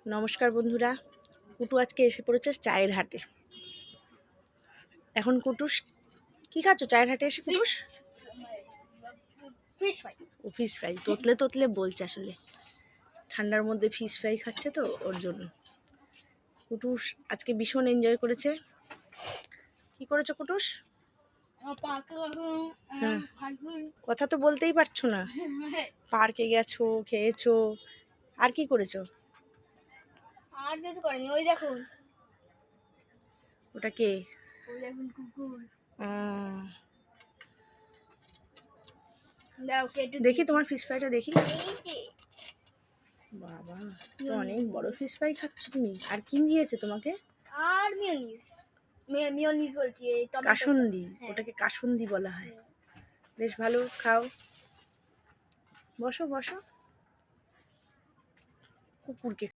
নমস্কার বন্ধুরা, কুটু আজকে এসে পড়েছে চায়ের হাটে। এখন কুটুস কি খাচ্ছ চায়ের হাটে এসে? Kutus fish fry. ও ফিশ ফ্রাই তোতলে তোতলে বলছে, আসলে ঠান্ডার মধ্যে ফিশ ফ্রাই খাচ্ছে তো ওর জন্য। কুটুস আজকে ভীষণ এনজয় করেছে। কি করেছো কুটুস? হ্যাঁ, কথা তো বলতেই পারছো না। পার্কে গেছো, খেয়েছো, আর কি করেছো? আর কিছু করেনি, ওই দেখুন ওটা কে? ওই দেখুন কুকুর। দেখি তোমার ফিশ ফ্রাইটা দেখি। এই যে বাবা, তো অনেক বড় ফিশ ফ্রাই খাচ্ছ তুমি। আর কি দিয়েছে তোমাকে? আর মিয়োনিজ বলছি, এই টমেটো সস। কাসুন্দি, ওটাকে কাসুন্দি বলা হয়। বেশ ভালো, খাও। বসো বসো, কুকুরকে